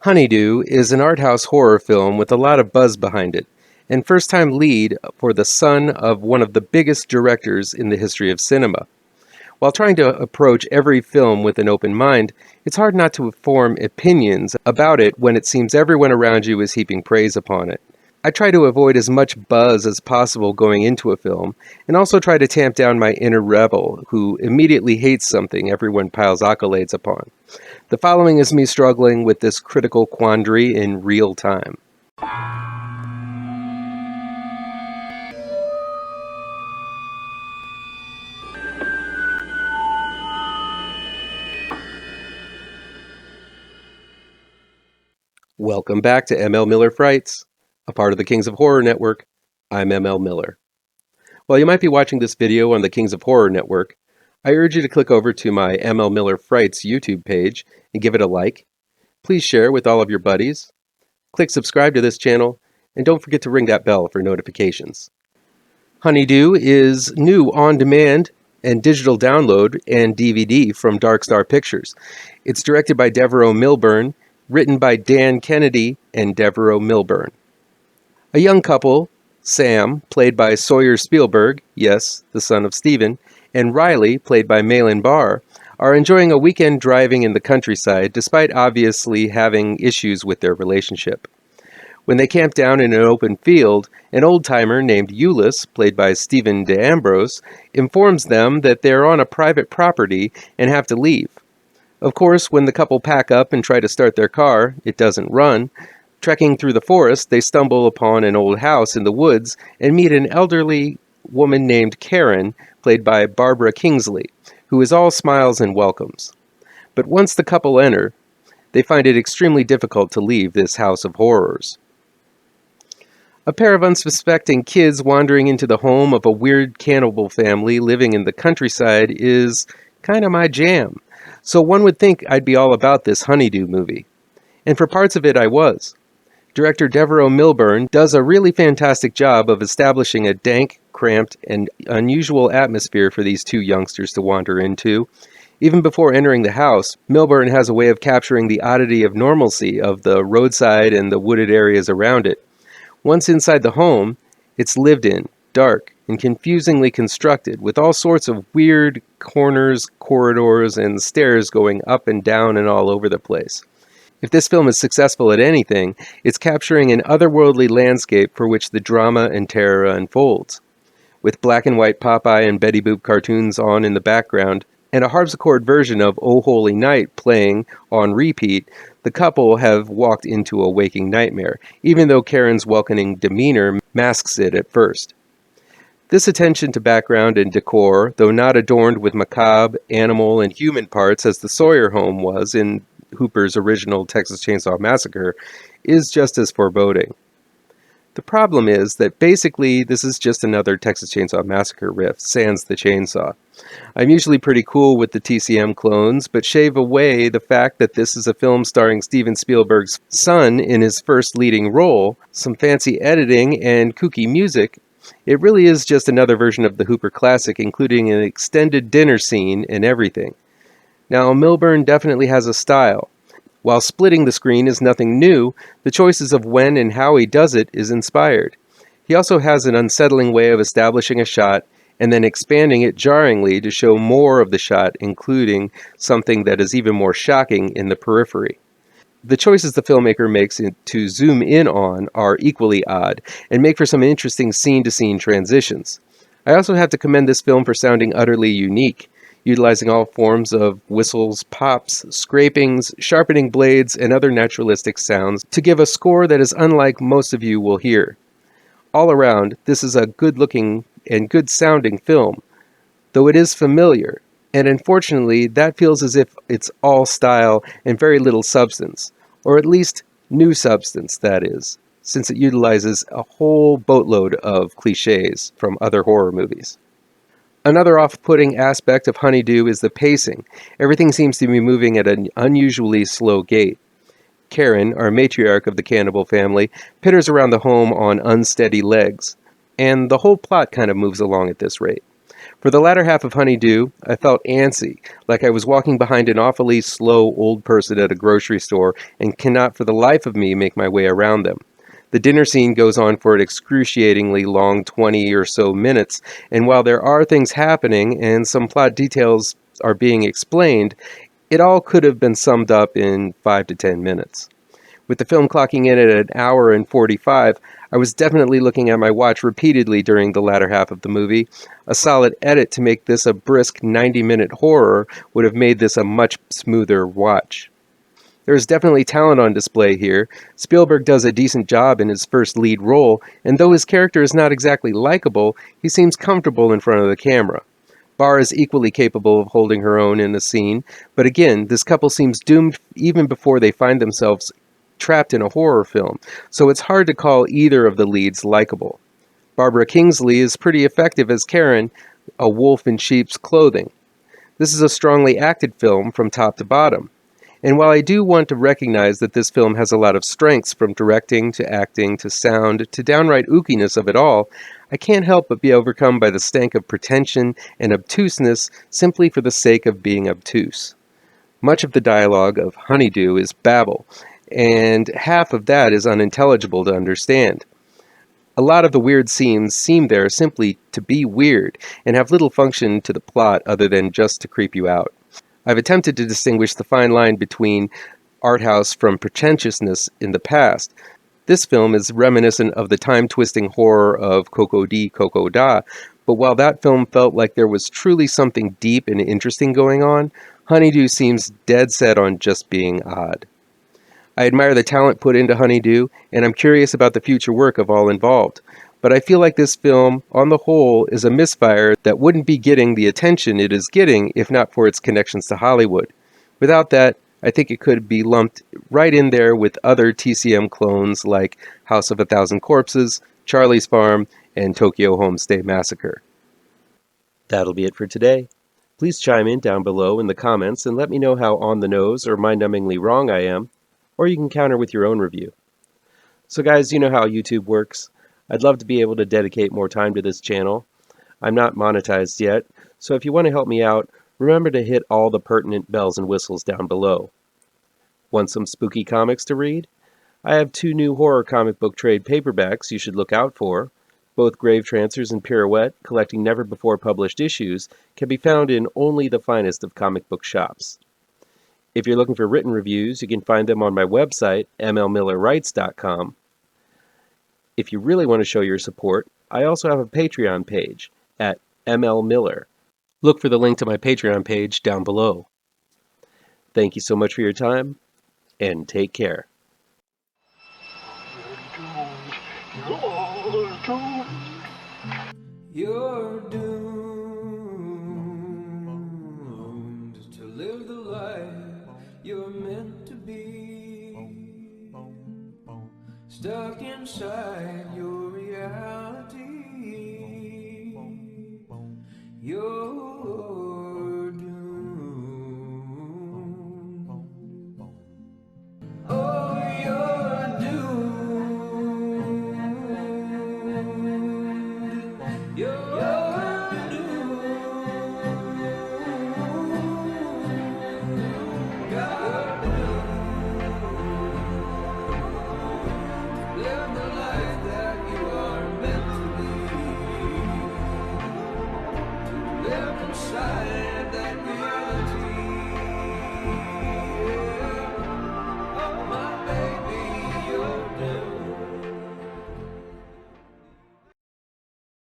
Honeydew is an Arthouse horror film with a lot of buzz behind it, and first-time lead for the son of one of the biggest directors in the history of cinema. While trying to approach every film with an open mind, it's hard not to form opinions about it when it seems everyone around you is heaping praise upon it. I try to avoid as much buzz as possible going into a film, and also try to tamp down my inner rebel who immediately hates something everyone piles accolades upon. The following is me struggling with this critical quandary in real time. Welcome back to ML Miller Frights, a part of the Kings of Horror Network. I'm ML Miller. While you might be watching this video on the Kings of Horror Network, I urge you to click over to my ML Miller Frights YouTube page and give it a like. Please share with all of your buddies. Click subscribe to this channel, and don't forget to ring that bell for notifications. Honeydew is new on-demand and digital download and DVD from Dark Star Pictures. It's directed by Devereux Milburn, written by Dan Kennedy and Devereux Milburn. A young couple, Sam, played by Sawyer Spielberg, yes, the son of Stephen, and Riley, played by Malin Barr, are enjoying a weekend driving in the countryside despite obviously having issues with their relationship. When they camp down in an open field, an old-timer named Euless, played by Stephen D'Ambrose, informs them that they're on a private property and have to leave. Of course, when the couple pack up and try to start their car, it doesn't run. Trekking through the forest, they stumble upon an old house in the woods and meet an elderly woman named Karen, played by Barbara Kingsley, who is all smiles and welcomes. But once the couple enter, they find it extremely difficult to leave this house of horrors. A pair of unsuspecting kids wandering into the home of a weird cannibal family living in the countryside is kind of my jam. So one would think I'd be all about this Honeydew movie. And for parts of it I was. Director Devereux Milburn does a really fantastic job of establishing a dank, cramped, and unusual atmosphere for these two youngsters to wander into. Even before entering the house, Milburn has a way of capturing the oddity of normalcy of the roadside and the wooded areas around it. Once inside the home, it's lived in, dark, and confusingly constructed, with all sorts of weird corners, corridors, and stairs going up and down and all over the place. If this film is successful at anything, it's capturing an otherworldly landscape for which the drama and terror unfolds. With black and white Popeye and Betty Boop cartoons on in the background, and a harpsichord version of Oh Holy Night playing on repeat, the couple have walked into a waking nightmare, even though Karen's welcoming demeanor masks it at first. This attention to background and decor, though not adorned with macabre, animal, and human parts as the Sawyer home was in Hooper's original Texas Chainsaw Massacre, is just as foreboding. The problem is that basically this is just another Texas Chainsaw Massacre riff, sans the chainsaw. I'm usually pretty cool with the TCM clones, but shave away the fact that this is a film starring Steven Spielberg's son in his first leading role, some fancy editing, and kooky music. It really is just another version of the Hooper classic, including an extended dinner scene and everything. Now, Milburn definitely has a style. While splitting the screen is nothing new, the choices of when and how he does it is inspired. He also has an unsettling way of establishing a shot and then expanding it jarringly to show more of the shot, including something that is even more shocking in the periphery. The choices the filmmaker makes to zoom in on are equally odd and make for some interesting scene-to-scene transitions. I also have to commend this film for sounding utterly unique, utilizing all forms of whistles, pops, scrapings, sharpening blades, and other naturalistic sounds to give a score that is unlike most of you will hear. All around, this is a good-looking and good-sounding film, though it is familiar, and unfortunately that feels as if it's all style and very little substance, or at least new substance, that is, since it utilizes a whole boatload of cliches from other horror movies. Another off-putting aspect of Honeydew is the pacing. Everything seems to be moving at an unusually slow gait. Karen, our matriarch of the cannibal family, pitters around the home on unsteady legs, and the whole plot kind of moves along at this rate. For the latter half of Honeydew, I felt antsy, like I was walking behind an awfully slow old person at a grocery store and cannot for the life of me make my way around them. The dinner scene goes on for an excruciatingly long 20 or so minutes, and while there are things happening and some plot details are being explained, it all could have been summed up in 5 to 10 minutes. With the film clocking in at an hour and 45, I was definitely looking at my watch repeatedly during the latter half of the movie. A solid edit to make this a brisk 90-minute horror would have made this a much smoother watch. There is definitely talent on display here. Spielberg does a decent job in his first lead role, and though his character is not exactly likable, he seems comfortable in front of the camera. Barr is equally capable of holding her own in the scene, but again, this couple seems doomed even before they find themselves trapped in a horror film, so it's hard to call either of the leads likable. Barbara Kingsley is pretty effective as Karen, a wolf in sheep's clothing. This is a strongly acted film from top to bottom. And while I do want to recognize that this film has a lot of strengths, from directing to acting to sound to downright ookiness of it all, I can't help but be overcome by the stank of pretension and obtuseness simply for the sake of being obtuse. Much of the dialogue of Honeydew is babble, and half of that is unintelligible to understand. A lot of the weird scenes seem there simply to be weird and have little function to the plot other than just to creep you out. I've attempted to distinguish the fine line between Arthouse from pretentiousness in the past. This film is reminiscent of the time-twisting horror of Coco di Coco Da, but while that film felt like there was truly something deep and interesting going on, Honeydew seems dead set on just being odd. I admire the talent put into Honeydew, and I'm curious about the future work of all involved. But I feel like this film, on the whole, is a misfire that wouldn't be getting the attention it is getting if not for its connections to Hollywood. Without that, I think it could be lumped right in there with other TCM clones like House of a Thousand Corpses, Charlie's Farm, and Tokyo Homestay Massacre. That'll be it for today. Please chime in down below in the comments and let me know how on the nose or mind-numbingly wrong I am, or you can counter with your own review. So guys, you know how YouTube works. I'd love to be able to dedicate more time to this channel. I'm not monetized yet, so if you want to help me out, remember to hit all the pertinent bells and whistles down below. Want some spooky comics to read? I have 2 new horror comic book trade paperbacks you should look out for. Both Gravetrancers and Pirouette, collecting never-before-published issues, can be found in only the finest of comic book shops. If you're looking for written reviews, you can find them on my website, mlmillerwrites.com. If you really want to show your support, I also have a Patreon page at mlmiller. Look for the link to my Patreon page down below. Thank you so much for your time, and take care. You're doomed to live the life you're meant to be, stuck inside your reality. You're doomed. Oh, you're doomed. You're doomed. You're doomed. Live the life that you are meant to be. Live inside